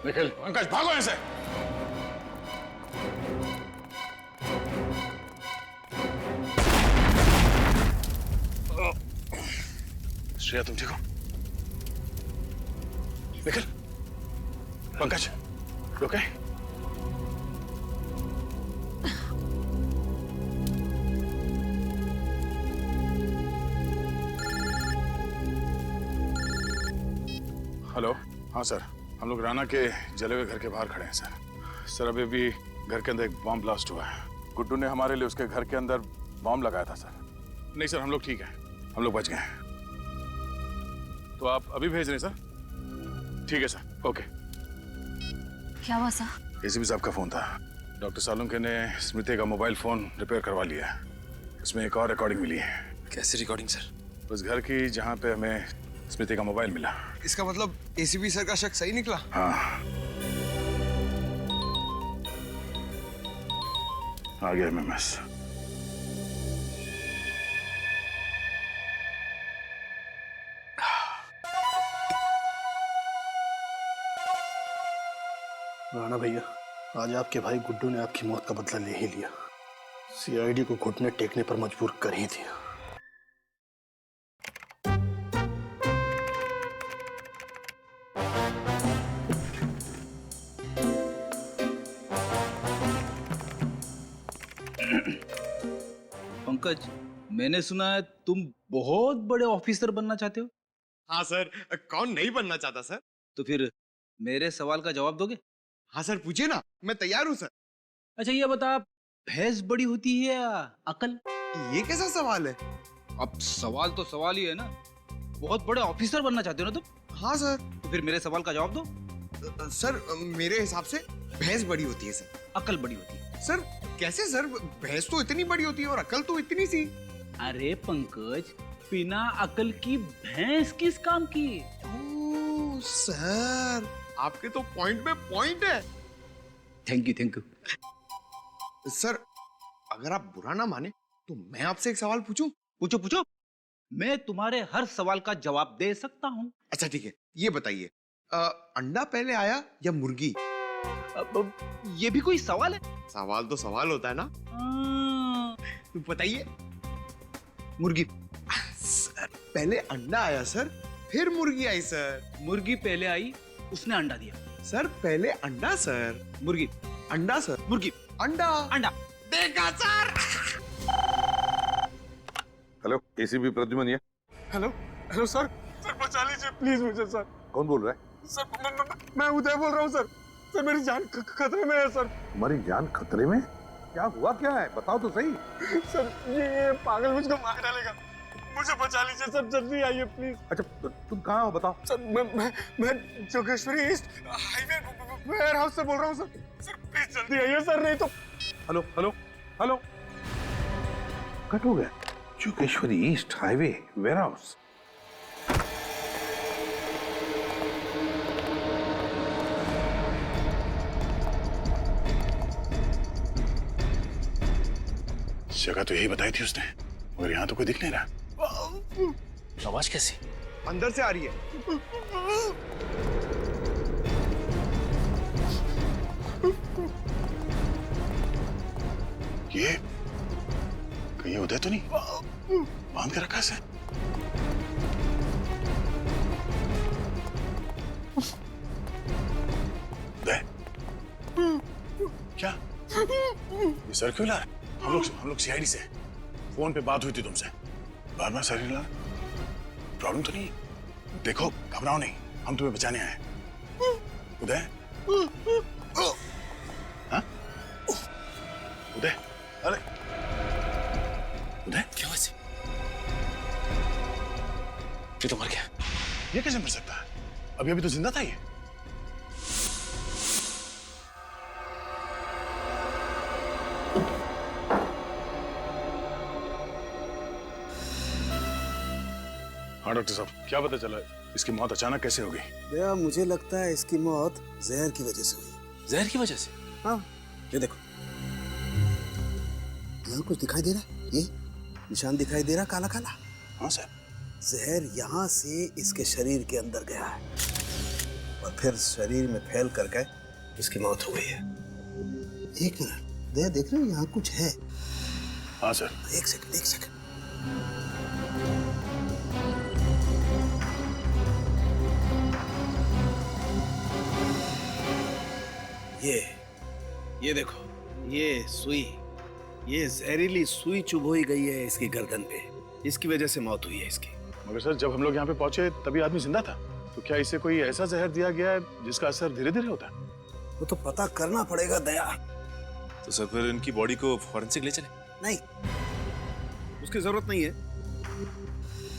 निखिल, पंकज भागो यहाँ से। श्रेया तुम ठीक हो? निखिल, पंकज, ओके? हेलो, हाँ सर, हम लोग राणा के जले हुए घर के बाहर खड़े हैं सर। सर अभी भी घर के अंदर एक बॉम्ब ब्लास्ट हुआ है। गुड्डू ने हमारे लिए उसके घर के अंदर बॉम्ब लगाया था सर। नहीं सर, हम लोग ठीक हैं, हम लोग बच गए हैं। तो आप अभी भेज रहे हैं सर? ठीक है सर, ओके। क्या हुआ सर? एसीपी साहब का फोन था। डॉक्टर सालुंके ने स्मृति का मोबाइल फोन रिपेयर करवा लिया है। उसमें एक और रिकॉर्डिंग मिली है। कैसी रिकॉर्डिंग सर? उस घर की जहाँ पे हमें स्मृति का मोबाइल मिला। इसका मतलब एसीपी सर का शक सही निकला? हाँ, आ गया एमएमएस। राणा भैया, आज आपके भाई गुड्डू ने आपकी मौत का बदला ले ही लिया। सीआईडी को घुटने टेकने पर मजबूर कर ही दिया। पंकज, मैंने सुना है तुम बहुत बड़े ऑफिसर बनना चाहते हो। हाँ सर, कौन नहीं बनना चाहता सर? तो फिर मेरे सवाल का जवाब दोगे? हाँ सर, पूछिए ना, मैं तैयार हूँ सर। अच्छा ये बता, भैंस बड़ी होती है या अकल? ये कैसा सवाल है? अब सवाल तो सवाल ही है ना। बहुत बड़े ऑफिसर बनना चाहते हो ना तुम? हाँ सर। तो फिर मेरे सवाल का जवाब दो। सर मेरे हिसाब से भैंस बड़ी होती है सर। अकल बड़ी होती है। सर कैसे सर? भैंस तो इतनी बड़ी होती है और अकल तो इतनी सी। अरे पंकज, बिना अकल की भैंस किस काम की? ओह सर, आपके तो पॉइंट में पॉइंट है। Thank you. सर अगर आप बुरा ना माने तो मैं आपसे एक सवाल पूछूं? पूछो पूछो, मैं तुम्हारे हर सवाल का जवाब दे सकता हूँ। अच्छा ठीक है, ये बताइए, अंडा पहले आया या मुर्गी? अब ये भी कोई सवाल है? सवाल तो सवाल होता है ना। तो बताइए। मुर्गी। सर पहले अंडा आया सर, फिर मुर्गी आई सर। मुर्गी पहले आई, उसने अंडा दिया। सर पहले अंडा सर, मुर्गी। अंडा सर, मुर्गी। अंडा। अंडा। देखा सर। हेलो, एसीपी प्रद्युमन ये। हेलो हेलो सर, सर बचा लीजिए प्लीज मुझे सर। कौन बोल रहा है? सर मैं उदय बोल रहा हूँ सर। सर मेरी जान खतरे में है सर। तुम्हारी जान खतरे में? क्या हुआ क्या है, बताओ तो सही। सर ये पागल मुझको मार डालेगा, मुझे बचा लीजिए सर, जल्दी आइए प्लीज। अच्छा तुम कहाँ हो बताओ। सर मैं Jogeshwari east highway warehouse से बोल रहा हूँ सर। सर प्लीज जल्दी आइए सर, नहीं तो। हेलो हेलो हेलो, कट हो गया। Jogeshwari east highway warehouse. जगह तो यही बताई थी उसने, मगर यहाँ तो कोई दिख नहीं रहा। आवाज कैसी? अंदर से आ रही है। ये कहीं उदय तो नहीं बांध के रखा है? उदय, क्या ये सर क्यों ला? हम लोग सीआईडी से, फोन पे बात हुई थी तुमसे, बार बार सर ला। प्रॉब्लम तो नहीं? देखो घबराओ नहीं, हम तुम्हें बचाने आए। उदय, हाँ? उदय, अरे उदय, क्या हुआ? ये तो मर गया। ये कैसे मर सकता है? अभी अभी तो जिंदा था ये। हाँ डॉक्टर साहब, क्या पता चला इसकी मौत अचानक कैसे हो गई? भैया मुझे लगता है इसकी मौत जहर की वजह से हुई। जहर की वजह से? हाँ, ये देखो, यहाँ कुछ दिखाई दे रहा है, ये निशान दिखाई दे रहा काला काला। हाँ सर। जहर यहाँ से इसके शरीर के अंदर गया है और फिर शरीर में फैल करके इसकी मौत हो गई है। एक मिनट, दया देख रहे हो यहाँ कुछ है? हाँ सर। एक सेकंड, एक सेकंड। ये देखो, ये सुई, ये जहरीली सुई चुभोई गई है इसकी गर्दन पे। इसकी वजह से मौत हुई है इसकी। मगर सर जब हम लोग यहाँ पे पहुंचे तभी आदमी जिंदा था, तो क्या इसे कोई ऐसा जहर दिया गया है जिसका असर धीरे धीरे होता है? वो तो पता करना पड़ेगा दया। तो सर फिर इनकी बॉडी को फॉरेंसिक ले चले? नहीं, उसकी जरूरत नहीं है,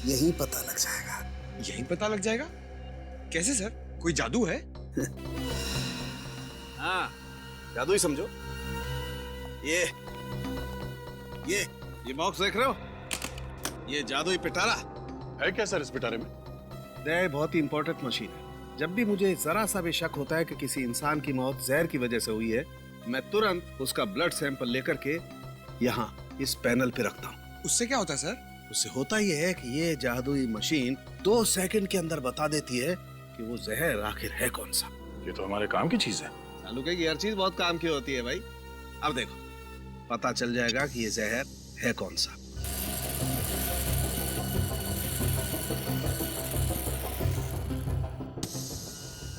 यही पता लग जाएगा। यही पता लग जाएगा? कैसे सर? कोई जादू है? हाँ, जादू ही समझो। ये बॉक्स देख रहे हो? ये जादुई पिटारा है क्या सर इस पिटारे में? दया बहुत ही इंपॉर्टेंट मशीन है। जब भी मुझे जरा सा भी शक होता है कि किसी इंसान की मौत जहर की वजह से हुई है, मैं तुरंत उसका ब्लड सैंपल लेकर के यहाँ इस पैनल पे रखता हूँ। उससे क्या होता है सर? उससे होता ये है कि ये जादुई मशीन 2 सेकंड के अंदर बता देती है कि वो जहर आखिर है कौन सा। ये तो हमारे काम की चीज है। चालू की हर चीज बहुत काम की होती है भाई। अब देखो, पता चल जाएगा कि ये जहर है कौन सा।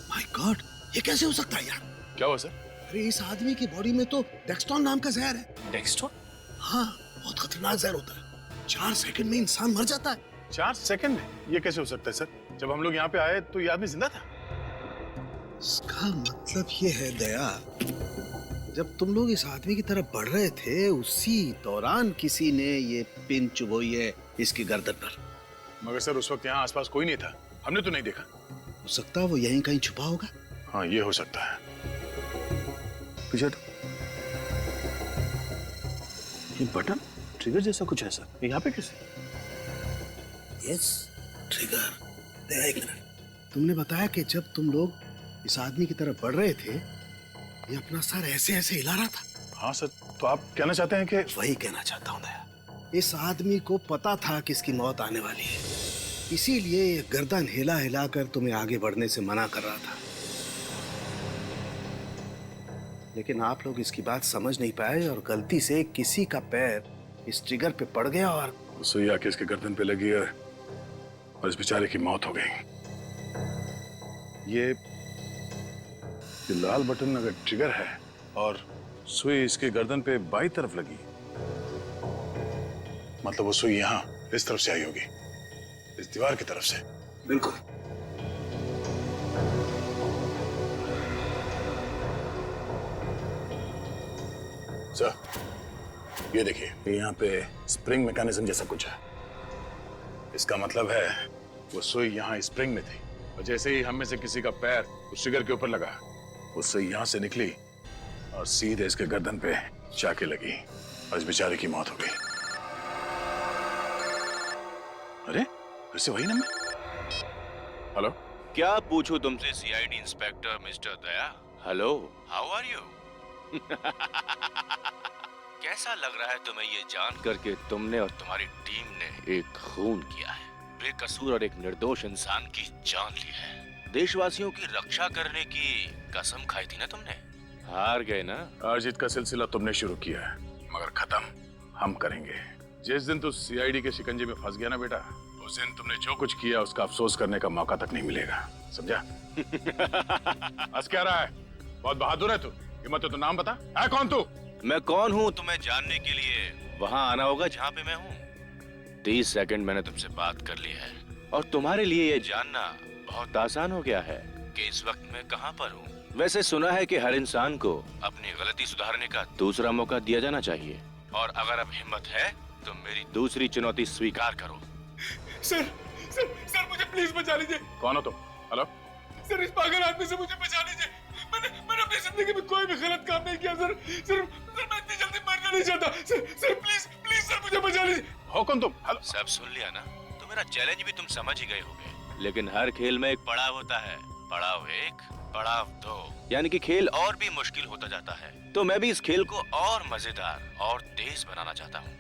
माय गॉड, ये कैसे हो सकता है यार? क्या हुआ सर? अरे इस आदमी की बॉडी में तो डेक्सटोन नाम का जहर है। डेक्सटोन? हाँ, बहुत खतरनाक जहर होता है। 4 सेकंड में इंसान मर जाता है। 4 सेकंड में? ये कैसे हो सकता है सर? जब हम लोग यहाँ पे आए तो ये आदमी जिंदा था। इसका मतलब ये है दया, जब तुम लोग इस आदमी की तरफ बढ़ रहे थे उसी दौरान किसी ने ये पिन चुभोई है इसकी गर्दन पर। मगर सर उस वक्त यहाँ आसपास कोई नहीं था, हमने तो नहीं देखा। हो सकता है वो यहीं कहीं छुपा होगा। हाँ ये हो सकता है। पीछे ये बटन ट्रिगर जैसा कुछ है सर, यहाँ पे कैसे? Yes, trigger. दया एक मिनट, तुमने बताया कि जब तुम लोग इस आदमी की तरफ बढ़ रहे थे ये अपना सर ऐसे ऐसे हिला रहा था। हाँ सर, तो आप कहना चाहते हैं कि? वही कहना चाहता हूँ दया, इस आदमी को पता था कि इसकी मौत आने वाली है, इसीलिए ये गर्दन हिला हिला कर तुम्हें आगे बढ़ने से मना कर रहा था। लेकिन आप लोग इसकी बात समझ नहीं पाए और गलती से किसी का पैर इस ट्रिगर पे पड़ गया और सुई आके इसके गर्दन पे लगी और इस बेचारे की मौत हो गई। ये लाल बटन अगर ट्रिगर है और सुई इसके गर्दन पे बाईं तरफ लगी, मतलब वो सुई यहाँ इस तरफ से आई होगी, इस दीवार की तरफ से। बिल्कुल। सर ये देखिए, यहाँ पे स्प्रिंग मैकेनिज्म जैसा कुछ है। इसका मतलब है वो सुई यहाँ स्प्रिंग में थी और जैसे ही हम में से किसी का पैर उस ट्रिगर के ऊपर लगा, वो सुई यहाँ से निकली और सीधे इसके गर्दन पे जाके लगी और इस बेचारे की मौत हो गई। अरे फिर से वही नंबर। हेलो, क्या पूछूं तुमसे CID inspector mister Daya? Hello, how are you? कैसा लग रहा है तुम्हें ये जान करके तुमने और तुम्हारी टीम ने एक खून किया है, बेकसूर और एक निर्दोष इंसान की जान ली है। देशवासियों की रक्षा करने की कसम खाई थी ना तुमने, हार गए ना। हार जीत का सिलसिला तुमने शुरू किया है, मगर खत्म हम करेंगे। जिस दिन तू सीआईडी के शिकंजे में फंस गया ना बेटा, उस दिन तुमने जो कुछ किया उसका अफसोस करने का मौका तक नहीं मिलेगा, समझा? हंस क्या रहा है? बहुत बहादुर है तू। हिम्मत है तो नाम बता, है कौन तू? मैं कौन हूँ तुम्हें जानने के लिए वहाँ आना होगा जहाँ पे मैं हूँ। 30 सेकंड मैंने तुमसे बात कर ली है और तुम्हारे लिए ये जानना बहुत आसान हो गया है कि इस वक्त मैं कहाँ पर हूँ। वैसे सुना है कि हर इंसान को अपनी गलती सुधारने का दूसरा मौका दिया जाना चाहिए, और अगर अब हिम्मत है तो मेरी दूसरी चुनौती स्वीकार करो। सर सर सर मुझे प्लीज बचा लीजिए। कौन हो तुम? हेलो सर, इस पागल आदमी से मुझे बचा लीजिए। मैंने अपनी जिंदगी में कोई भी गलत काम नहीं किया सर। सर मैं इतनी जल्दी मरना नहीं चाहता। सर प्लीज प्लीज सर मुझे बचा लीजिए। हो कौन तुम? हेलो। सब सुन लिया ना? तो मेरा चैलेंज भी तुम समझ ही गए होगे, लेकिन हर खेल में एक पड़ाव होता है। पड़ाव 1, पड़ाव 2, यानी कि खेल और भी मुश्किल होता जाता है। तो मैं भी इस खेल को और मजेदार और तेज बनाना चाहता हूँ।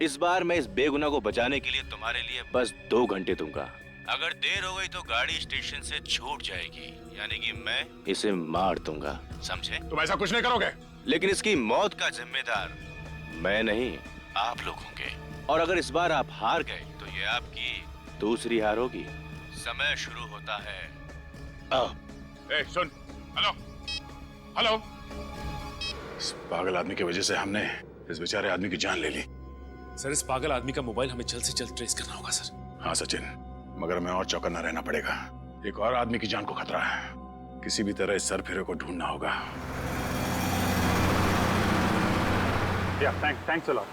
इस बार मैं इस बेगुनाह को बचाने के लिए तुम्हारे लिए बस 2 घंटे दूंगा। अगर देर हो गई तो गाड़ी स्टेशन से छूट जाएगी, यानी कि मैं इसे मार दूंगा, समझे? तुम ऐसा कुछ नहीं करोगे। लेकिन इसकी मौत का जिम्मेदार मैं नहीं, आप लोग होंगे। और अगर इस बार आप हार गए तो ये आपकी दूसरी हार होगी। समय शुरू होता है। ए, सुन। Hello hello. इस पागल आदमी की वजह से हमने इस बेचारे आदमी की जान ले ली। सर, इस पागल आदमी का मोबाइल हमें जल्द से जल्द ट्रेस करना होगा सर। हाँ सचिन, मगर हमें और चौकन्ना रहना पड़ेगा। एक और आदमी की जान को खतरा है। किसी भी तरह इस सरफिरे को ढूंढना होगा। Thanks a lot.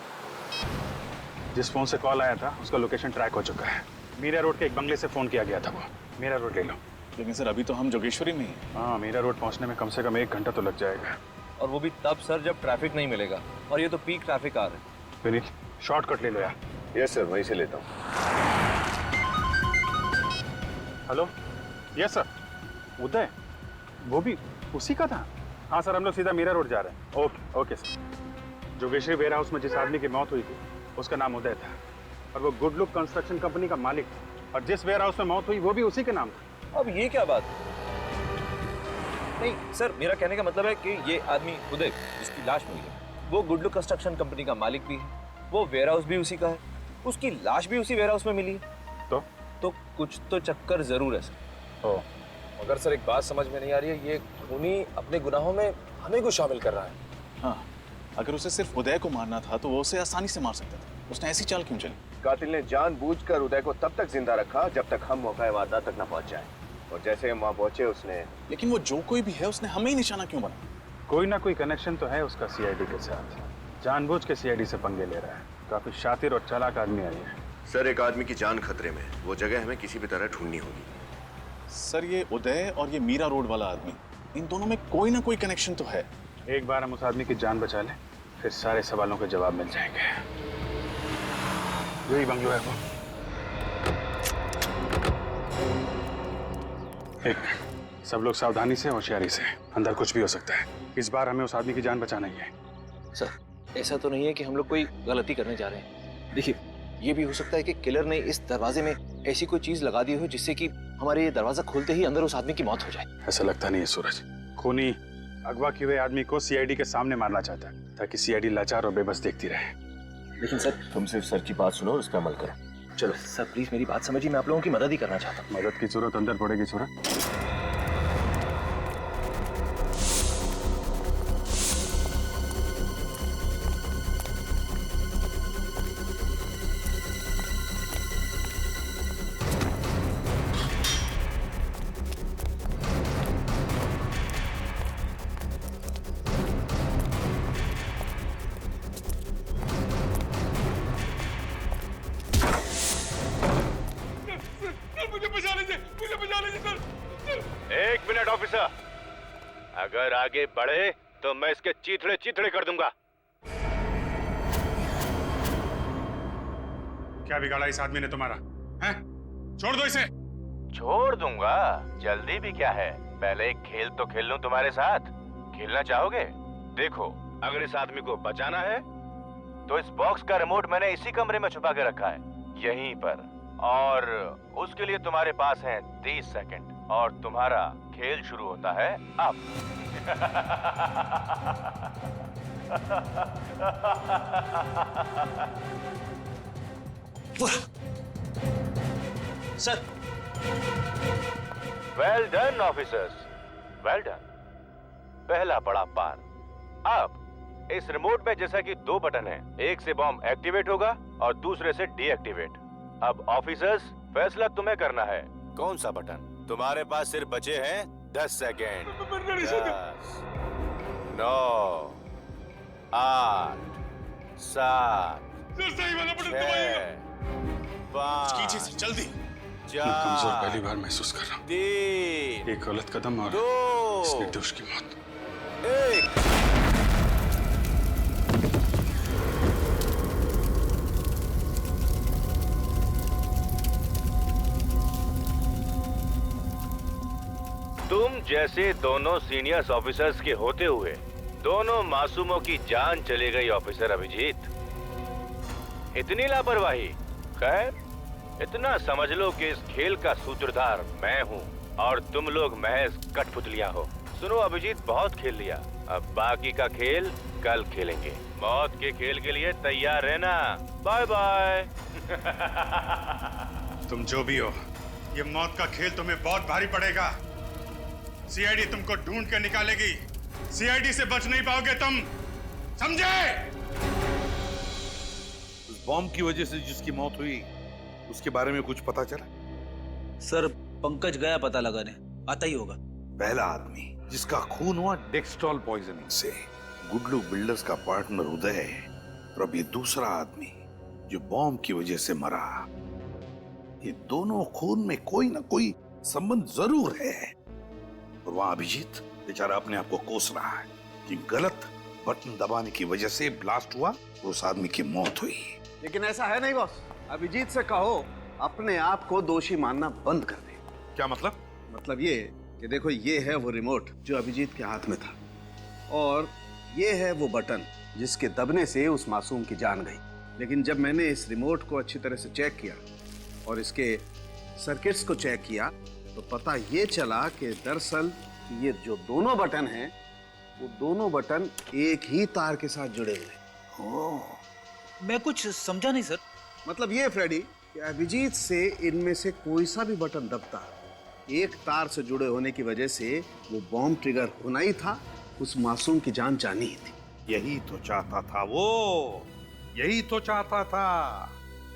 जिस फोन से कॉल आया था उसका लोकेशन ट्रैक हो चुका है। मीरा रोड के एक बंगले से फोन किया गया था वो। मीरा रोड ले लो। लेकिन सर, अभी तो हम जोगेश्वरी में हैं। हाँ, मीरा रोड पहुंचने में कम से कम 1 घंटा तो लग जाएगा। और वो भी तब सर जब ट्रैफिक नहीं मिलेगा, और ये तो पीक ट्रैफिक आ रहा है। विनीत, शॉर्टकट ले लो यार। यस सर, वहीं से लेता हूँ। Hello, yes sir. उदय, वो भी उसी का था? हाँ सर, हम लोग सीधा मीरा रोड जा रहे हैं। Okay okay sir. Jogeshwari warehouse में जिस आदमी की मौत हुई थी उसका नाम उदय था, और वो गुड लुक कंस्ट्रक्शन कंपनी का मालिक था। और जिस वेयर हाउस में मौत हुई वो भी उसी के नाम था। अब ये क्या बात? नहीं सर, मेरा कहने का मतलब है कि ये आदमी उदय जिसकी लाश मिली है, वो गुड लुक कंस्ट्रक्शन कंपनी का मालिक भी है, वो वेयर हाउस भी उसी का है, उसकी लाश भी उसी वेयर हाउस में मिली है। तो कुछ तो चक्कर जरूर है सर। मगर सर एक बात समझ में नहीं आ रही है, ये खूनी अपने गुनाहों में हमें को शामिल कर रहा है। हाँ, अगर उसे सिर्फ उदय को मारना था तो वो उसे आसानी से मार सकता था। उसने ऐसी चाल क्यों चली? कातिल ने जानबूझकर उदय को तब तक जिंदा रखा जब तक हम मौका वारदात तक न पहुंच जाए, और जैसे हम वहां पहुंचे उसने। लेकिन वो जो कोई भी है उसने हमें ही निशाना क्यों बना? कोई ना कोई कनेक्शन तो है उसका सीआईडी के साथ। जानबूझ के सीआईडी से पंगे ले रहा है। काफी शातिर और चालाक आदमी है ये। सर, एक आदमी की जान खतरे में, वो जगह हमें किसी भी तरह ढूंढनी होगी। सर, ये उदय और ये मीरा रोड वाला आदमी, इन दोनों में कोई ना कोई कनेक्शन तो है। एक बार हम उस आदमी की जान बचा लें, फिर सारे सवालों के जवाब मिल जाएंगे। यही बंगलो है वो। एक, सब लोग सावधानी से, होशियारी से। अंदर कुछ भी हो सकता है। इस बार हमें उस आदमी की जान बचाना ही है। सर, ऐसा तो नहीं है कि हम लोग कोई गलती करने जा रहे हैं। देखिए, ये भी हो सकता है कि किलर ने इस दरवाजे में ऐसी कोई चीज लगा दी हो जिससे कि हमारे ये दरवाजा खोलते ही अंदर उस आदमी की मौत हो जाए। ऐसा लगता नहीं है सूरज। खूनी अगवा किए हुए आदमी को सीआईडी के सामने मारना चाहता है ताकि सीआईडी लाचार और बेबस देखती रहे। लेकिन सर, तुम सिर्फ सर की बात सुनो और उस पर अमल करो। चलो सर, प्लीज मेरी बात समझिए, मैं आप लोगों की मदद ही करना चाहता हूँ। मदद की जरूरत अंदर पड़ेगी सूरज। एक मिनट ऑफिसर, अगर आगे बढ़े तो मैं इसके चीथड़े चीथड़े कर दूंगा। क्या बिगाड़ा इस आदमी ने तुम्हारा? हैं? छोड़ दो इसे। छोड़ दूंगा? जल्दी भी क्या है, पहले एक खेल तो खेल लूं तुम्हारे साथ। खेलना चाहोगे? देखो, अगर इस आदमी को बचाना है तो इस बॉक्स का रिमोट मैंने इसी कमरे में छुपा के रखा है, यहीं पर, और उसके लिए तुम्हारे पास है 30 सेकंड, और तुम्हारा खेल शुरू होता है अब। Sir, well done officers, well done. पहला पड़ा पार। अब इस रिमोट में जैसा कि 2 बटन हैं, एक से बॉम्ब एक्टिवेट होगा और दूसरे से डीएक्टिवेट। अब ऑफिसर्स, फैसला तुम्हें करना है, कौन सा बटन? तुम्हारे पास सिर्फ बचे हैं 10 सेकेंड। 10, 9, 8, 7, 6, 5, जल्दी। 4, कमजोर पहली बार महसूस कर रहा हूँ। 3, एक गलत कदम और 2, इस निर्दोष की मौत। 1। तुम जैसे दोनों सीनियर्स ऑफिसर्स के होते हुए दोनों मासूमों की जान चली गई ऑफिसर अभिजीत। इतनी लापरवाही। खैर, इतना समझ लो कि इस खेल का सूत्रधार मैं हूँ और तुम लोग महज कठपुतलियाँ हो। सुनो अभिजीत, बहुत खेल लिया, अब बाकी का खेल कल खेलेंगे। मौत के खेल के लिए तैयार रहना। Bye bye. तुम जो भी हो, ये मौत का खेल तुम्हें बहुत भारी पड़ेगा। सीआईडी तुमको ढूंढ कर निकालेगी। सीआईडी से बच नहीं पाओगे तुम, समझे? उस बॉम्ब की वजह से जिसकी मौत हुई उसके बारे में कुछ पता चला? सर पंकज गया पता लगाने, आता ही होगा। पहला आदमी जिसका खून हुआ डेक्सट्रॉल पॉइजनिंग से, गुडलू बिल्डर्स का पार्टनर उदय, और अब ये दूसरा आदमी जो बॉम्ब की वजह से मरा। ये दोनों खून में कोई ना कोई संबंध जरूर है। और वहां अभिजीत बेचारा अपने आप को कोस रहा है कि गलत बटन दबाने की वजह से ब्लास्ट हुआ, उस आदमी की मौत हुई। लेकिन ऐसा है नहीं बॉस। अभिजीत से कहो अपने आप को दोषी मानना बंद कर दे। क्या मतलब? मतलब ये कि देखो, ये है वो रिमोट जो अभिजीत के हाथ में था, और ये है वो बटन जिसके दबने से उस मासूम की जान गई। लेकिन जब मैंने इस रिमोट को अच्छी तरह से चेक किया और इसके सर्किट्स को चेक किया तो पता ये चला कि दरअसल ये जो दोनों बटन हैं वो दोनों बटन एक ही तार के साथ जुड़े हुए। मैं कुछ समझा नहीं सर। मतलब ये फ्रेडी कि अभिजीत से इनमें से कोई सा भी बटन दबता, एक तार से जुड़े होने की वजह से वो बॉम्ब ट्रिगर होना ही था, उस मासूम की जान जानी ही थी। यही तो चाहता था वो, यही तो चाहता था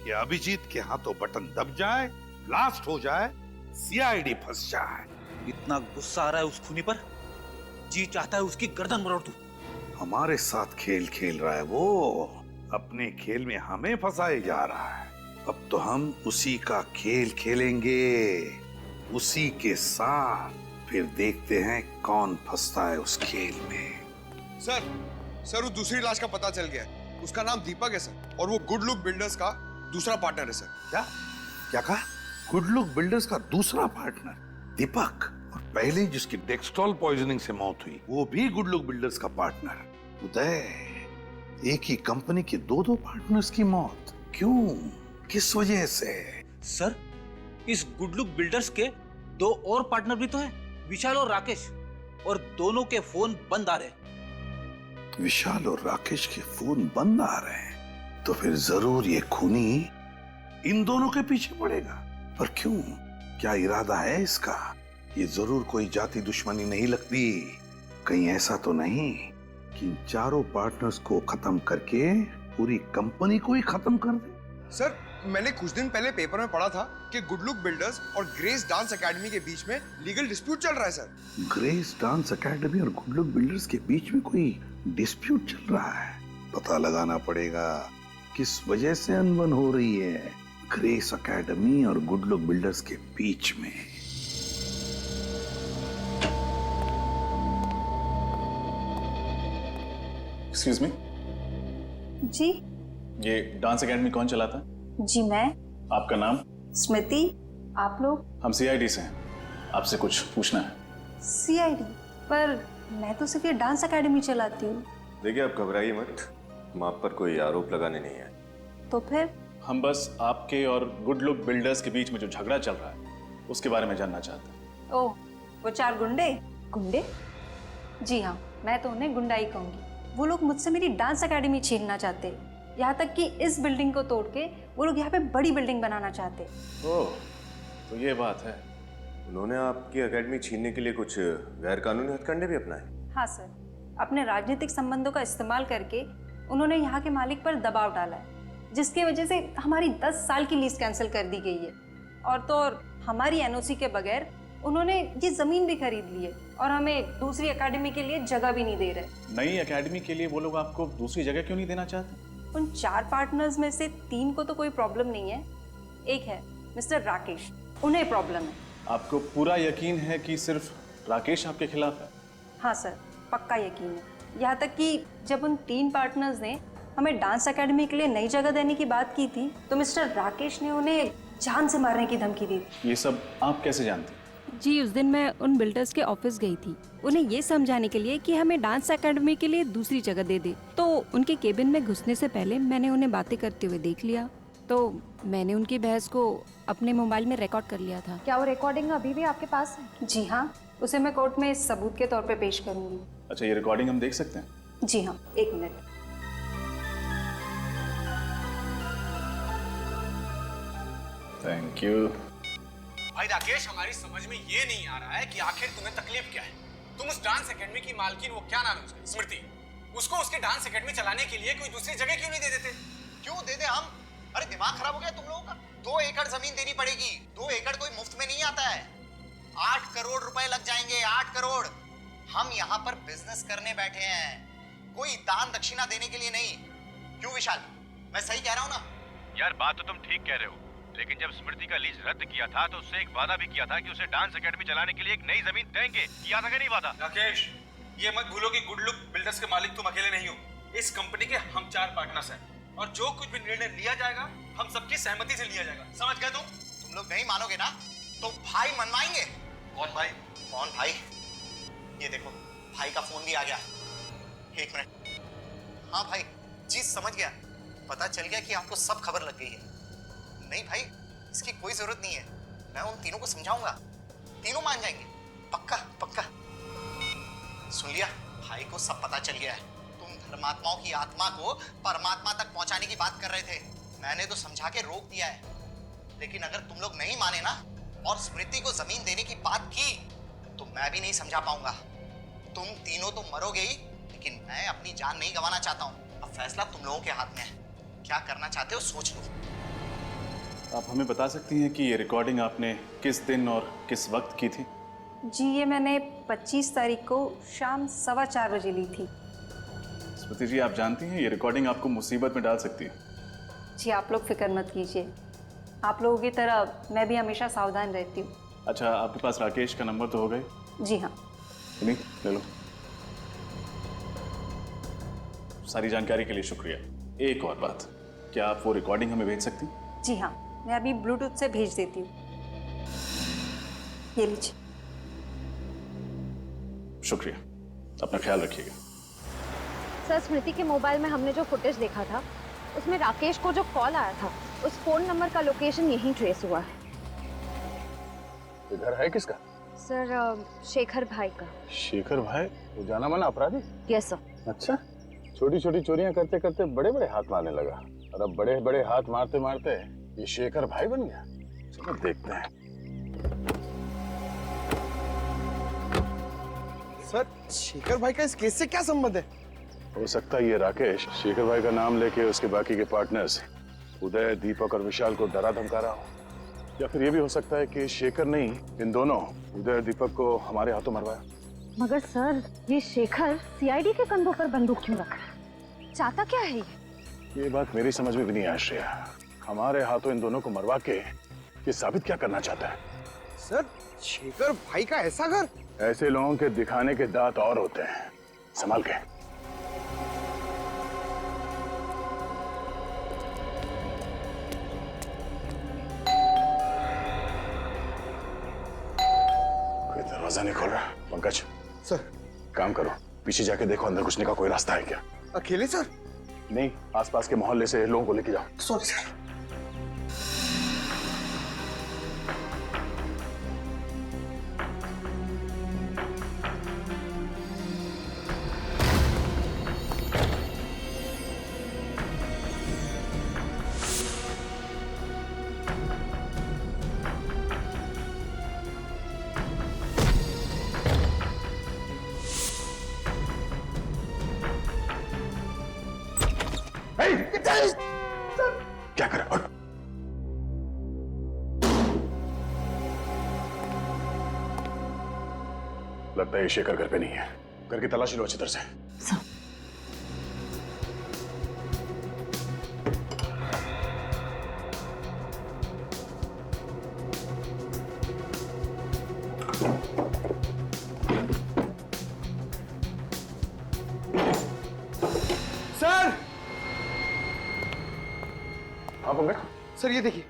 कि अभिजीत के हाथों बटन दब जाए, ब्लास्ट हो जाए, सीआईडी फंस जाए। इतना गुस्सा आ रहा है उस खूनी पर, जी चाहता है उसकी गर्दन मरोड़ दूं। हमारे साथ खेल खेल रहा है वो, अपने खेल में हमें फंसाए जा रहा है। अब तो हम उसी का खेल खेलेंगे, उसी के साथ। फिर देखते हैं कौन फंसता है उस खेल में। सर वो दूसरी लाश का पता चल गया है। उसका नाम दीपक है सर, और वो गुड लुक बिल्डर्स का दूसरा पार्टनर है सर। क्या कहा? गुड लुक बिल्डर्स का दूसरा पार्टनर दीपक, और पहले जिसकी डेक्सट्रॉल पॉइजनिंग से मौत हुई वो भी गुड लुक बिल्डर्स का पार्टनर उदय। एक ही कंपनी के दो पार्टनर्स की मौत, क्यों, किस वजह से? सर इस गुडलुक बिल्डर्स के दो और पार्टनर भी तो हैं, विशाल और राकेश, और दोनों के फोन बंद आ रहे। विशाल और राकेश के फोन बंद आ रहे हैं, तो फिर जरूर ये खूनी इन दोनों के पीछे पड़ेगा। पर क्यों, क्या इरादा है इसका? ये जरूर कोई जाति दुश्मनी नहीं लगती। कहीं ऐसा तो नहीं कि इन चारों पार्टनर्स को खत्म करके पूरी कंपनी को ही खत्म कर दे? सर मैंने कुछ दिन पहले पेपर में पढ़ा था कि गुडलुक बिल्डर्स और ग्रेस डांस एकेडमी के बीच में लीगल डिस्प्यूट चल रहा है सर। ग्रेस डांस एकेडमी और गुडलुक बिल्डर्स के बीच में कोई डिस्प्यूट चल रहा है। पता लगाना पड़ेगा किस वजह से अनबन हो रही है ग्रेस एकेडमी और गुडलुक बिल्डर्स के बीच में। एक्सक्यूज मी जी। ये डांस एकेडमी कौन चलाता है? जी मैं। आपका नाम? स्मृति। आप लोग? हम सीआईडी से हैं, आपसे कुछ पूछना है। सीआईडी? पर मैं तो सिर्फ ये डांस एकेडमी चलाती हूँ। देखिए आप घबराइए मत, हम आप पर कोई आरोप लगाने नहीं है। तो फिर? हम बस आपके और गुड लुक बिल्डर्स के बीच में जो झगड़ा चल रहा है उसके बारे में जानना चाहते हैं। ओह, वो चार गुंडे? गुंडे? जी हाँ, मैं तो उन्हें गुंडा ही कहूँगी। वो लोग मुझसे मेरी डांस एकेडमी छीनना चाहते, यहाँ तक कि इस बिल्डिंग को तोड़ के वो लोग यहाँ पे बड़ी बिल्डिंग बनाना चाहते। ओह, तो ये बात है। उन्होंने आपकी एकेडमी छीनने के लिए कुछ गैर कानूनी हथकंडे भी अपनाए? हाँ सर, अपने राजनीतिक संबंधों का इस्तेमाल करके उन्होंने यहाँ के मालिक पर दबाव डाला है, जिसकी वजह से हमारी 10 साल की लीज कैंसिल कर दी गई है। और तो और हमारी एनओसी के बगैर उन्होंने ये जमीन भी खरीद ली है और हमें दूसरी एकेडमी के लिए जगह भी नहीं दे रहे। नई एकेडमी के लिए वो लोग आपको दूसरी जगह क्यों नहीं देना चाहते? उन 4 पार्टनर्स में से 3 को तो कोई प्रॉब्लम नहीं है, एक है मिस्टर राकेश, उन्हें प्रॉब्लम है। आपको पूरा यकीन है कि सिर्फ राकेश आपके खिलाफ है? हाँ सर, पक्का यकीन है। यहाँ तक कि जब उन 3 पार्टनर्स ने हमें डांस एकेडमी के लिए नई जगह देने की बात की थी तो मिस्टर राकेश ने उन्हें जान से मारने की धमकी दी। ये सब आप कैसे जानते? जी, उस दिन मैं उन बिल्डर्स के ऑफिस गई थी, उन्हें ये समझाने के लिए कि हमें डांस एकेडमी के लिए दूसरी जगह दे दे। तो उनके केबिन में घुसने से पहले मैंने उन्हें बातें करते हुए देख लिया। तो मैंने उनकी बहस को अपने मोबाइल में रिकॉर्ड कर लिया था। क्या वो रिकॉर्डिंग अभी भी आपके पास है? जी हाँ, उसे मैं कोर्ट में सबूत के तौर पे पेश करूंगी। अच्छा, ये रिकॉर्डिंग हम देख सकते हैं? जी हाँ, 1 मिनट। Thank you. भाई राकेश, हमारी समझ में ये नहीं आ रहा है कि आखिर तुम्हें तकलीफ क्या है। तुम उस डांस एकेडमी की मालकिन, वो क्या नाम है उसका, स्मृति, उसको उसके डांस एकेडमी चलाने के लिए कोई दूसरी जगह क्यों नहीं दे देते? क्यों दे दे हम? अरे दिमाग खराब हो गया तुम लोगों का? 2 एकड़ जमीन देनी पड़ेगी। 2 एकड़ कोई मुफ्त में नहीं आता है। 8 करोड़ रुपए लग जाएंगे, 8 करोड़। हम यहाँ पर बिजनेस करने बैठे हैं, कोई दान दक्षिणा देने के लिए नहीं। क्यों विशाल, मैं सही कह रहा हूँ ना? यार बात तो तुम ठीक कह रहे हो, लेकिन जब स्मृति का लीज रद्द किया था तो उससे एक वादा भी किया था कि उसे डांस एकेडमी चलाने के लिए एक नई जमीन देंगे। किया था कि नहीं वादा? राकेश, ये मत भूलो कि गुड लुक बिल्डर्स के मालिक तुम अकेले नहीं हो। इस कंपनी के हम 4 पार्टनर्स हैं और जो कुछ भी निर्णय लिया जाएगा हम सबकी सहमति से लिया जाएगा। समझ गए तुम? तुम लोग नहीं मानोगे ना तो भाई मनवाएंगे। कौन भाई? कौन भाई? ये देखो, भाई का फोन भी आ गया। 1 मिनट। हाँ भाई, चीज समझ गया। पता चल गया कि आपको सब खबर लग गई है। नहीं भाई, इसकी कोई जरूरत नहीं है। मैं उन तीनों को समझाऊंगा, तीनों मान जाएंगे। पक्का पक्का। सुन लिया, भाई को सब पता चल गया है। तुम धर्मात्माओं की आत्मा को परमात्मा तक पहुंचाने की बात कर रहे थे। मैंने तो समझा के रोक दिया है, लेकिन अगर तुम लोग नहीं माने ना और स्मृति को जमीन देने की बात की तो मैं भी नहीं समझा पाऊंगा। तुम तीनों तो मरोगे ही, लेकिन मैं अपनी जान नहीं गंवाना चाहता हूं। अब फैसला तुम लोगों के हाथ में है। क्या करना चाहते हो सोच लो। आप हमें बता सकती हैं कि ये रिकॉर्डिंग आपने किस दिन और किस वक्त की थी? जी, ये मैंने 25 तारीख को शाम 4:15 बजे ली थी। स्मृति जी, आप जानती हैं ये रिकॉर्डिंग आपको मुसीबत में डाल सकती है। जी, आप लोग फिक्र मत कीजिए। आप लोगों की तरह मैं भी हमेशा सावधान रहती हूँ। अच्छा, आपके पास राकेश का नंबर तो होगा ही? जी हाँ। नहीं, ले लो। सारी जानकारी के लिए शुक्रिया। एक और बात, क्या आप वो रिकॉर्डिंग हमें भेज सकती? जी हाँ, मैं अभी ब्लूटूथ से भेज देती हूँ। ये लीजिए। शुक्रिया, अपना ख्याल रखिएगा। सर, स्मृति के मोबाइल में हमने जो फुटेज देखा था उसमें राकेश को जो कॉल आया था उस फोन नंबर का लोकेशन यहीं ट्रेस हुआ है। ये घर है किसका? सर, शेखर भाई का। शेखर भाई? वो जाना माना अपराधी? Yes sir. अच्छा, छोटी छोटी चोरियां करते करते बड़े बड़े हाथ मारने लगा, और अब बड़े बड़े हाथ मारते मारते ये शेखर भाई बन गया। चलो देखते हैं। सर, शेखर भाई का इस केस से क्या संबंध है? हो सकता है ये राकेश शेखर भाई का नाम लेके उसके बाकी के पार्टनर्स उदय, दीपक और विशाल को डरा धमका रहा हो, या फिर ये भी हो सकता है कि शेखर नहीं, इन दोनों उदय और दीपक को हमारे हाथों मरवाया। मगर सर, ये शेखर सीआईडी के कंधों पर बंदूक क्यों रखा है? चाहता क्या है ये बात मेरी समझ में भी नहीं आ श्रेया। हमारे हाथों इन दोनों को मरवा के ये साबित क्या करना चाहता है? सर, शेखर भाई का ऐसा घर? ऐसे लोगों के दिखाने के दांत और होते हैं, संभाल के। कोई दरवाजा नहीं खोल रहा। पंकज सर, काम करो, पीछे जाके देखो अंदर घुसने का कोई रास्ता है क्या। अकेले सर? नहीं, आसपास के मोहल्ले से लोगों को लेके जाओ। Sorry sir. क्या करे? और लगता है ये शेखर घर पे नहीं है। घर की तलाशी लो अच्छी तरह से। सर! हाँ पंकज? सर, ये देखिए।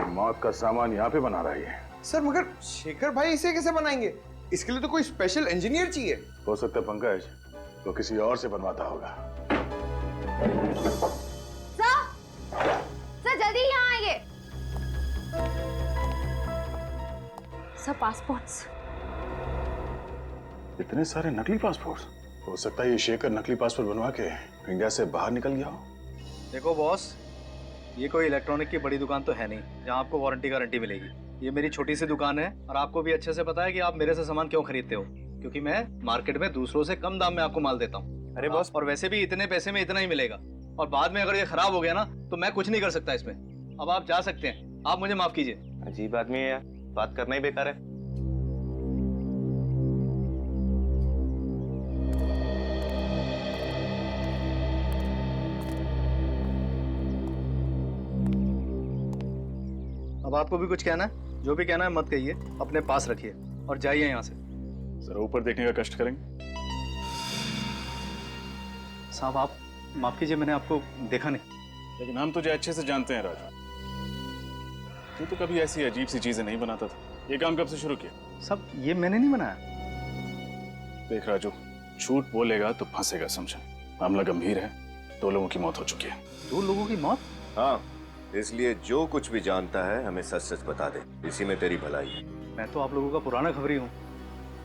मौत का सामान यहाँ पे बना रहा है ये। सर, मगर शेखर भाई इसे कैसे बनाएंगे? इसके लिए तो कोई स्पेशल इंजीनियर चाहिए। हो सकता है पंकज वो किसी और से बनवाता होगा। सर जल्दी यहाँ आइए। Sir passports. इतने सारे नकली पासपोर्ट? हो सकता है ये शेखर नकली पासपोर्ट बनवा के इंडिया से बाहर निकल गया हो। देखो बॉस, ये कोई इलेक्ट्रॉनिक की बड़ी दुकान तो है नहीं जहाँ आपको वारंटी गारंटी मिलेगी। ये मेरी छोटी सी दुकान है और आपको भी अच्छे से पता है कि आप मेरे से सामान क्यों खरीदते हो, क्योंकि मैं मार्केट में दूसरों से कम दाम में आपको माल देता हूँ। अरे बॉस, और वैसे भी इतने पैसे में इतना ही मिलेगा, और बाद में अगर ये खराब हो गया ना तो मैं कुछ नहीं कर सकता इसमें। अब आप जा सकते हैं, आप मुझे माफ कीजिए। अजीब आदमी है यार, बात करना ही बेकार है। अब आपको भी कुछ कहना है? जो भी कहना है मत कहिए, अपने पास रखिए और जाइए यहाँ से। जरा ऊपर देखने का कष्ट करेंगे। साहब आप माफ कीजिए, मैंने आपको देखा नहीं। लेकिन हम तुझे अच्छे से जानते हैं राजू, तू तो कभी ऐसी अजीब सी चीजें नहीं बनाता था। ये काम कब से शुरू किया? सब ये मैंने नहीं बनाया। देख राजू, झूठ बोलेगा तो फंसेगा, समझा? मामला गंभीर है, 2 लोगों की मौत हो चुकी है। 2 लोगों की मौत? हाँ, इसलिए जो कुछ भी जानता है हमें सच सच बता दे, इसी में तेरी भलाई है। मैं तो आप लोगों का पुराना खबरी हूँ,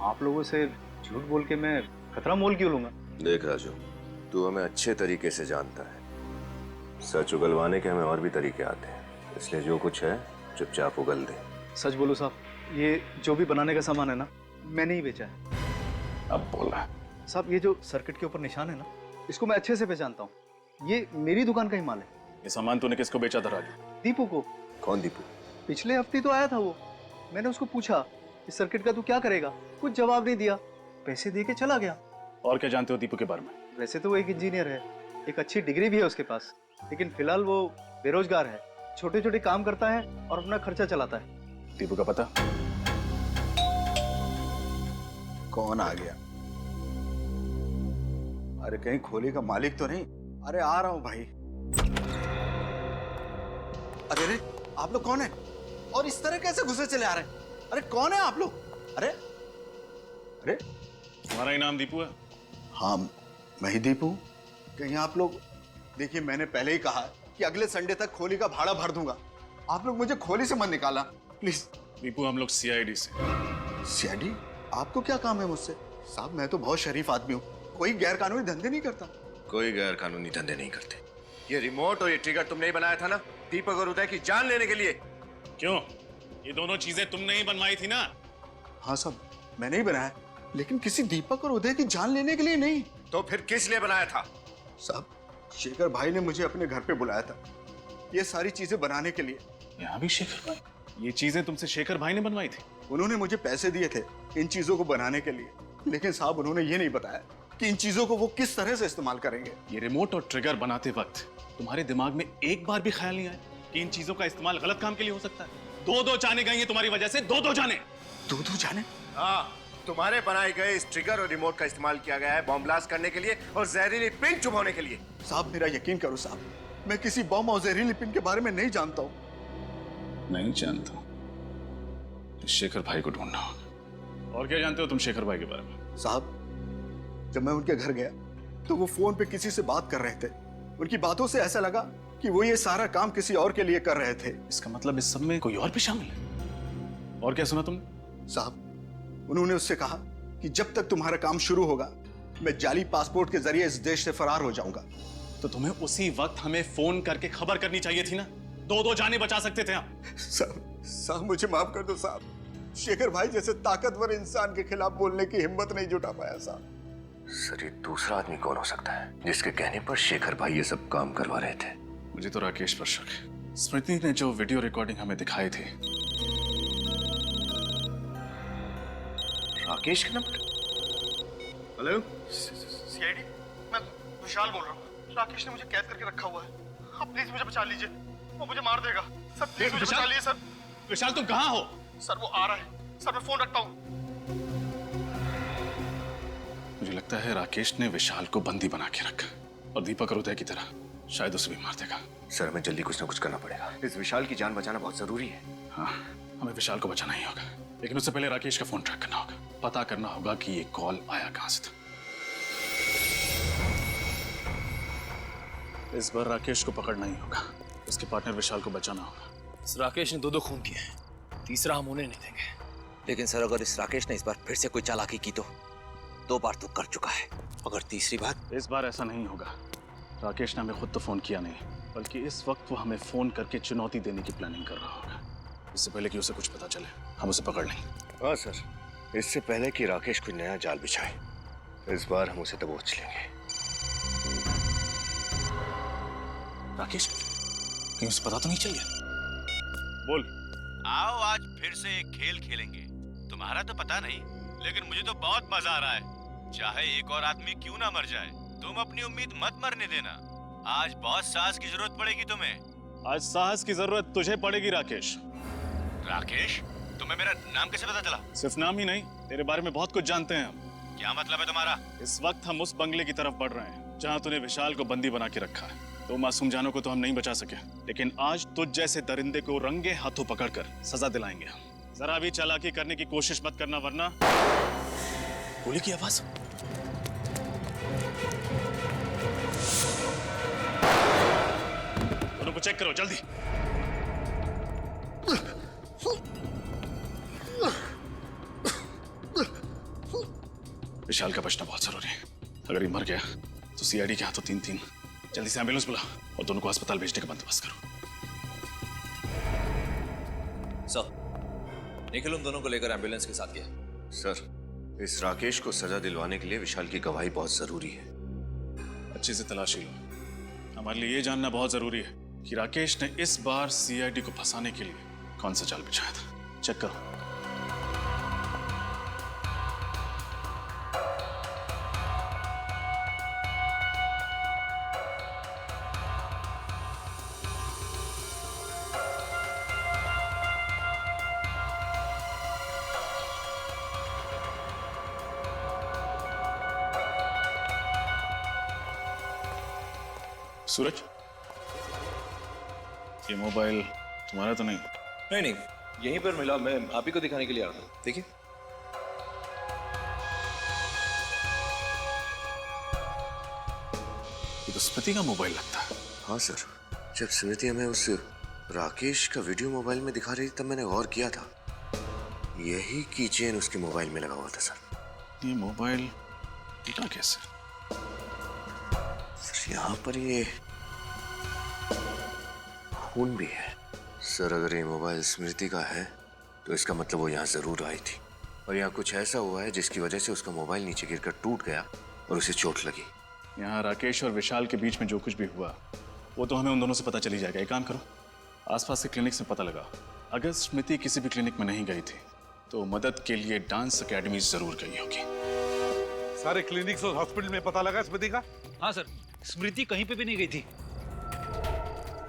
आप लोगों से झूठ बोल के मैं खतरा मोल क्यों लूंगा? देख राजू, तू हमें अच्छे तरीके से जानता है, सच उगलवाने के हमें और भी तरीके आते हैं, इसलिए जो कुछ है चुपचाप उगल दे। सच बोलो साहब, ये जो भी बनाने का सामान है ना, मैंने ही बेचा है। अब बोला साहब, ये जो सर्किट के ऊपर निशान है ना, इसको मैं अच्छे से पहचानता हूँ। ये मेरी दुकान का ही माल है। ये सामान तूने किसको बेचा था राजू? दीपू को। कौन दीपू? पिछले हफ्ते तो आया था वो। मैंने उसको पूछा इस सर्किट का तू क्या करेगा, कुछ जवाब नहीं दिया, पैसे दे के चला गया। और क्या जानते हो दीपू के बारे में? वैसे तो वो एक इंजीनियर है, एक अच्छी डिग्री भी है उसके पास, लेकिन फिलहाल वो बेरोजगार है, छोटे छोटे काम करता है और अपना खर्चा चलाता है। दीपू का पता? कौन आ गया? अरे कहीं खोली का मालिक तो नहीं? अरे आ रहा हूं भाई। अरे रे, आप लोग कौन है और इस तरह कैसे घुसे चले आ रहे हैं? अरे कौन है आप लोग? अरे अरे तुम्हारा ही नाम दीपू है? हाँ, मैं ही दीपू। कहीं आप लोग, देखिए मैंने पहले ही कहा कि अगले संडे तक खोली का भाड़ा भर दूंगा, आप लोग मुझे खोली से मत निकाला प्लीज। दीपू, हम लोग सीआईडी से। सीआईडी? आपको क्या काम है मुझसे? साहब मैं तो बहुत शरीफ आदमी हूँ, कोई गैर कानूनी धंधे नहीं करता। कोई गैर कानूनी धंधे नहीं करते। ये रिमोट और ये ट्रिगर तुमने ही बनाया था ना, दीपक और उदय की जान लेने के लिए? क्यों? ये दोनों चीजें तुमने ही बनवाई थी ना? हाँ साहब, मैंने ही बनाया, लेकिन किसी दीपक और उदय की जान लेने के लिए नहीं। तो फिर किस लिए बनाया था? साहब, शेखर भाई ने मुझे अपने घर पे बुलाया था ये सारी चीजें बनाने के लिए। यहाँ भी शेखर भाई? ये चीजें तुमसे शेखर भाई ने बनवाई थी? उन्होंने मुझे पैसे दिए थे इन चीजों को बनाने के लिए, लेकिन साहब उन्होंने ये नहीं बताया कि इन चीजों को वो किस तरह से इस्तेमाल करेंगे। ये रिमोट और ट्रिगर बनाते वक्त तुम्हारे दिमाग में एक बार भी ख्याल नहीं आया कि इन चीजों का इस्तेमाल गलत काम के लिए हो सकता है? 2-2 जाने गई हैं तुम्हारी वजह से, 2-2 जाने। 2-2 जाने? हाँ, तुम्हारे बनाए गए इस ट्रिगर और रिमोट का इस्तेमाल किया गया है बॉम्ब ब्लास्ट करने के लिए और जहरीली पिन चुभाने के लिए। साहब मेरा यकीन करो साहब, मैं किसी बॉम्ब और जहरीली पिन के बारे में नहीं जानता हूँ। नहीं जानता? शेखर भाई को ढूंढना होगा। और क्या जानते हो तुम शेखर भाई के बारे में? साहब, जब मैं उनके घर गया तो वो फोन पे किसी से बात कर रहे थे, उनकी बातों से ऐसा लगा कि वो ये सारा काम किसी और के लिए कर रहे थे। इसका मतलब इस सब में कोई और भी शामिल है? और क्या सुना तुमने? साहब, उन्होंने उससे कहा कि जब तक तुम्हारा काम शुरू होगा मैं जाली पासपोर्ट के जरिए इस देश से फरार हो जाऊंगा। तो तुम्हें उसी वक्त हमें फोन करके खबर करनी चाहिए थी ना, 2-2 जाने बचा सकते थे हम। साहब मुझे माफ कर दो साहब, शेखर भाई जैसे ताकतवर इंसान के खिलाफ बोलने की हिम्मत नहीं जुटा पाया साहब। सर, ये दूसरा आदमी कौन हो सकता है जिसके कहने पर शेखर भाई ये सब काम करवा रहे थे? मुझे तो राकेश पर शक है। स्मृति ने जो वीडियो रिकॉर्डिंग हमें दिखाई थी। राकेश का नंबर? हेलो, सीआईडी, मैं विशाल बोल रहा हूँ। राकेश ने मुझे कैद करके रखा हुआ है, आप प्लीज मुझे बचा लीजिए, वो मुझे मार देगा। सर प्लीज मुझे बचा लीजिए सर। विशाल तुम कहाँ हो? सर वो आ रहा है सर, मैं फोन रखता हूँ। मुझे लगता है राकेश ने विशाल को बंदी बना के रखा और दीपक और उदय की तरह शायद उसे भी मार देगा। सर हमें जल्दी कुछ ना कुछ करना पड़ेगा, इस विशाल की जान बचाना बहुत जरूरी है। हाँ, हमें विशाल को बचाना ही होगा, लेकिन उससे पहले राकेश का फोन ट्रैक करना होगा, पता करना होगा कि ये कॉल आया कहां से था। इस बार राकेश को पकड़ना ही होगा, उसके पार्टनर विशाल को बचाना होगा। इस राकेश ने दो खून किए हैं, तीसरा हम उन्हें नहीं देंगे। लेकिन सर, अगर इस राकेश ने इस बार फिर से कोई चालाकी की तो 2 बार तो कर चुका है, अगर तीसरी बार। इस बार ऐसा नहीं होगा। राकेश ने हमें खुद तो फोन किया नहीं, बल्कि इस वक्त वो हमें फोन करके चुनौती देने की प्लानिंग कर रहा होगा। इससे पहले कि उसे कुछ पता चले, हम उसे पकड़ लेंगे। हाँ सर, इससे पहले कि राकेश कोई नया जाल बिछाए, इस बार हम उसे दबोच लेंगे। राकेश, कहीं उसे पता तो नहीं चल गया? बोल। आओ आज फिर से एक खेल खेलेंगे। तुम्हारा तो पता नहीं, लेकिन मुझे तो बहुत मजा आ रहा है। चाहे एक और आदमी क्यों ना मर जाए, तुम अपनी उम्मीद मत मरने देना। आज बहुत साहस की जरूरत पड़ेगी तुम्हें। आज साहस की जरूरत तुझे पड़ेगी राकेश। राकेश, तुम्हें मेरा नाम कैसे पता चला? सिर्फ नाम ही नहीं, तेरे बारे में बहुत कुछ जानते हैं हम। क्या मतलब है तुम्हारा? इस वक्त हम उस बंगले की तरफ बढ़ रहे हैं जहाँ तूने विशाल को बंदी बना के रखा है। तो मासूम जानों को तो हम नहीं बचा सके, लेकिन आज तुझ जैसे दरिंदे को रंगे हाथों पकड़कर सजा दिलाएंगे। जरा भी चालाकी करने की कोशिश मत करना, वरना गोली की आवाज। दोनों को चेक करो जल्दी। विशाल का बचना बहुत जरूरी है। अगर ये मर गया तो सीआईडी के हाथों 3-3। जल्दी से एम्बुलेंस बुला और दोनों को अस्पताल भेजने का बंदोबस्त करो। सर, निखिल उन दोनों को लेकर एम्बुलेंस के साथ गया। सर, इस राकेश को सजा दिलवाने के लिए विशाल की गवाही बहुत जरूरी है। अच्छे से तलाशी लो। हमारे लिए ये जानना बहुत जरूरी है कि राकेश ने इस बार सीआईडी को फंसाने के लिए कौन सा जाल बिछाया था। चेक करो। सूरज, ये मोबाइल तुम्हारा तो नहीं? नहीं नहीं, यहीं पर मिला, मैं आप ही को दिखाने के लिए आ रहा था। देखिए। ये तो स्मृति का मोबाइल लगता है। हाँ सर, जब स्मृति हमें उस राकेश का वीडियो मोबाइल में दिखा रही थी तब मैंने गौर किया था, यही की चेन उसके मोबाइल में लगा हुआ था। सर, ये मोबाइल टूटा कैसे? सर, यहाँ पर ये खून भी है। सर, अगर ये मोबाइल स्मृति का है तो इसका मतलब वो यहाँ जरूर आई थी, और यहाँ कुछ ऐसा हुआ है जिसकी वजह से उसका मोबाइल नीचे गिरकर टूट गया और उसे चोट लगी। यहाँ राकेश और विशाल के बीच में जो कुछ भी हुआ वो तो हमें उन दोनों से पता चली जाएगा। एक काम करो, आसपास के क्लिनिक से पता लगाओ। अगर स्मृति किसी भी क्लिनिक में नहीं गई थी तो मदद के लिए डांस अकेडमी जरूर गई होगी। सारे क्लिनिक्स और हॉस्पिटल में पता लगा स्मृति का? हाँ सर, स्मृति कहीं पे भी नहीं गई थी।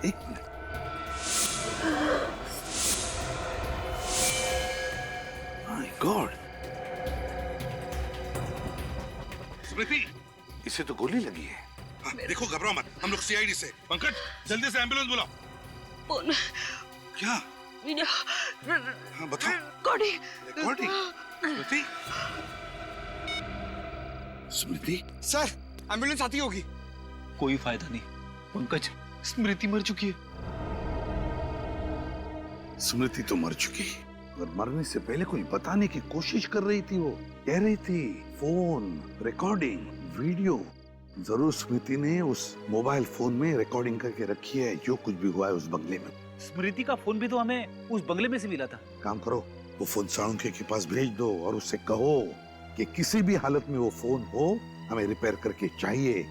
एक मिनट। माय गॉड, स्मृति, इसे तो गोली लगी है। हाँ, देखो घबराओ मत, हम लोग सीआईडी से। पंकज, जल्दी से एम्बुलेंस बुलाओ। क्या? हाँ बताओ। रिकॉर्डिंग। स्मृति, स्मृति। सर, एम्बुलेंस आती होगी। कोई फायदा नहीं पंकज, स्मृति मर चुकी है। स्मृति तो मर चुकी, और मरने से पहले कोई बताने की कोशिश कर रही थी। वो कह रही थी फोन, रिकॉर्डिंग, वीडियो। जरूर स्मृति ने उस मोबाइल फोन में रिकॉर्डिंग करके रखी है जो कुछ भी हुआ है उस बंगले में। स्मृति का फोन भी तो हमें उस बंगले में से मिला था। काम करो, वो फोन साळुंखे के पास भेज दो और उससे कहो कि किसी भी हालत में वो फोन हो हमें रिपेयर करके चाहिए,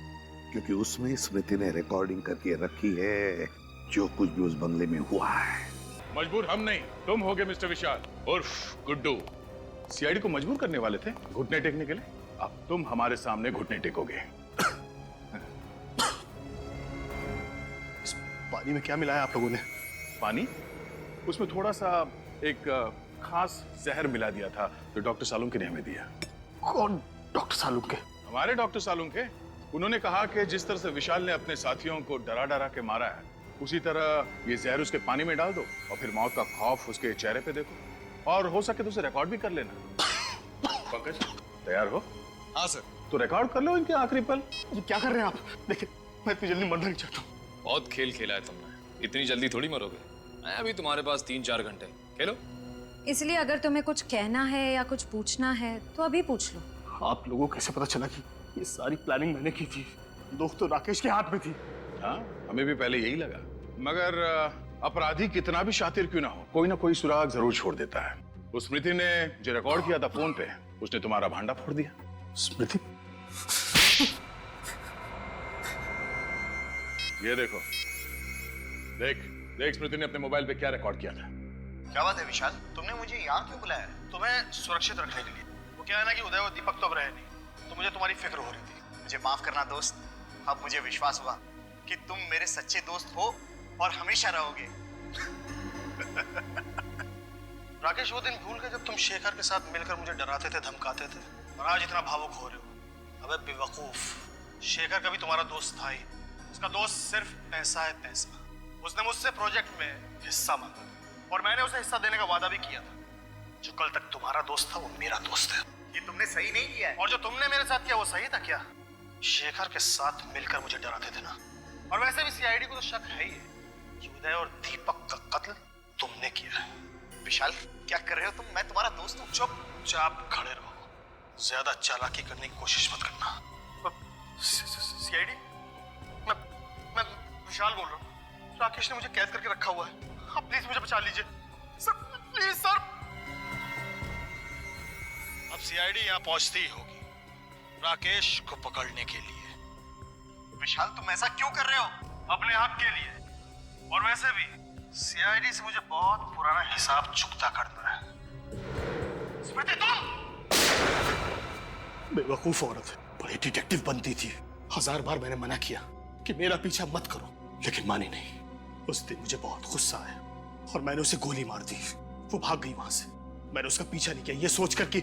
क्योंकि उसमें स्मृति ने रिकॉर्डिंग करके रखी है जो कुछ भी उस बंगले में हुआ है। मजबूर हम नहीं, तुम होगे मिस्टर विशाल उर्फ गुड्डू। सीआईडी को मजबूर करने वाले थे घुटने टेकने के लिए, अब तुम हमारे सामने घुटने टेकोगे। इस पानी में क्या मिलाया आप लोगों ने? पानी? उसमें थोड़ा सा एक खास जहर मिला दिया था जो डॉक्टर सालुंखे ने हमें दिया। कौन डॉक्टर सालुंखे? हमारे डॉक्टर सालुंखे। उन्होंने कहा कि जिस तरह से विशाल ने अपने साथियों को डरा डरा के मारा है, उसी तरह ये जहर उसके पानी में डाल दो और फिर मौत का खौफ उसके चेहरे पे देखो, और हो सके तो उसे रिकॉर्ड भी कर लेना। पंकज, तैयार हो? हाँ सर। तो रिकॉर्ड कर लो इनके आखिरी पल। ये क्या कर रहे हैं आप? देखिए, मैं इतनी जल्दी मरना नहीं चाहता। बहुत खेल खेला है तुमने, इतनी जल्दी थोड़ी मरोगे। मैं अभी तुम्हारे पास 3-4 घंटे, खेलो। इसलिए अगर तुम्हें कुछ कहना है या कुछ पूछना है तो अभी पूछ लो। आप लोगों को कैसे पता चला कि ये सारी प्लानिंग मैंने की थी? दोस्त तो राकेश के हाथ में थी। हाँ, हमें भी पहले यही लगा, मगर अपराधी कितना भी शातिर क्यों ना हो, कोई ना कोई सुराग जरूर छोड़ देता है। उस स्मृति ने जो रिकॉर्ड किया था फोन पे, उसने तुम्हारा भांडा फोड़ दिया। स्मृति? ये देखो, देख देख स्मृति ने अपने मोबाइल पे क्या रिकॉर्ड किया था। क्या बात है विशाल, तुमने मुझे यहाँ क्यों बुलाया? तुम्हें सुरक्षित रखने के लिए। वो क्या है ना कि उदय और दीपक तो अब रहे नहीं, तो मुझे तुम्हारी फिक्र हो रही थी। मुझे माफ करना दोस्त, अब मुझे विश्वास हुआ कि तुम मेरे सच्चे दोस्त हो और हमेशा रहोगे। राकेश, वो दिन भूल गए जब तुम शेखर के साथ मिलकर मुझे डराते थे, धमकाते थे, और आज इतना भावुक हो रहे हो। अबे बेवकूफ, शेखर कभी तुम्हारा दोस्त था ही। उसका दोस्त सिर्फ पैसा है, पैसा। उसने मुझसे प्रोजेक्ट में हिस्सा मांगा और मैंने उसे हिस्सा देने का वादा भी किया था। जो कल तक तुम्हारा दोस्त था वो मेरा दोस्त है। ये तुमने सही नहीं किया है। और जो तुमने मेरे साथ किया वो सही था क्या? शेखर के साथ मिलकर मुझे डराते थे ना। और वैसे भी सीआईडी को तो शक है ही कि उदय और दीपक का कत्ल तुमने किया है। विशाल, क्या कर रहे हो तुम? मैं तुम्हारा दोस्त हूँ। चुपचाप खड़े रहो, ज्यादा चालाकी करने की कोशिश मत करना। सीआईडी? मैं विशाल बोल रहा हूँ। राकेश ने मुझे कैद करके रखा हुआ है। आप प्लीज मुझे बचा लीजिए सर, प्लीज सर। अब सीआईडी यहाँ पहुंचती ही होगी राकेश को पकड़ने के लिए। विशाल, तुम ऐसा क्यों कर रहे हो? अपने हक के लिए। और वैसे भी सीआईडी से मुझे बहुत पुराना हिसाब चुकता करना है। स्मृति, तुम बेवकूफ औरत है, बड़ी डिटेक्टिव बनती थी। 1000 बार मैंने मना किया कि मेरा पीछा मत करो, लेकिन मानी नहीं। उस दिन मुझे बहुत गुस्सा आया और मैंने उसे गोली मार दी। वो भाग गई वहां से। मैंने उसका पीछा नहीं किया, ये सोचकर कि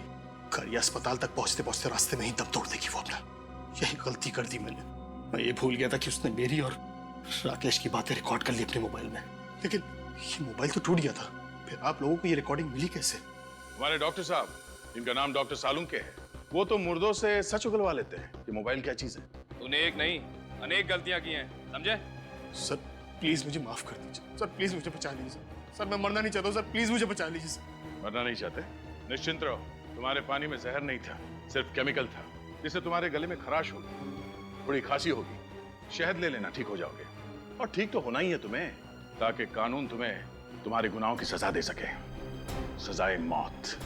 करिए अस्पताल तक पहुंचते पहुंचते रास्ते में ही दम तोड़ देगी वो अपना। यही गलती कर दी मैंने। मैं ये भूल गया था कि उसने मेरी और राकेश की बातें रिकॉर्ड कर ली अपने मोबाइल में। लेकिन ये मोबाइल तो टूट गया था। फिर आप लोगों को ये रिकॉर्डिंग मिली कैसे? हमारे डॉक्टर साहब, जिनका नाम डॉक्टर सालुंके है, वो तो मुर्दों से सच उगलवा लेते हैं कि मोबाइल क्या चीज है। तूने एक नहीं अनेक गलतियां की हैं, समझे? सर प्लीज मुझे माफ कर दीजिए। सर प्लीज मुझे बचा लीजिए। सर मैं मरना नहीं चाहता हूं। सर प्लीज मुझे बचा लीजिए। सर मरना नहीं चाहते? निश्चिंत रहो, तुम्हारे पानी में जहर नहीं था, सिर्फ केमिकल था, जिससे तुम्हारे गले में खराश होगी, थोड़ी खांसी होगी। शहद ले लेना, ठीक हो जाओगे। और ठीक तो होना ही है तुम्हें, ताकि कानून तुम्हें तुम्हारे गुनाहों की सजा दे सके, सजाए मौत।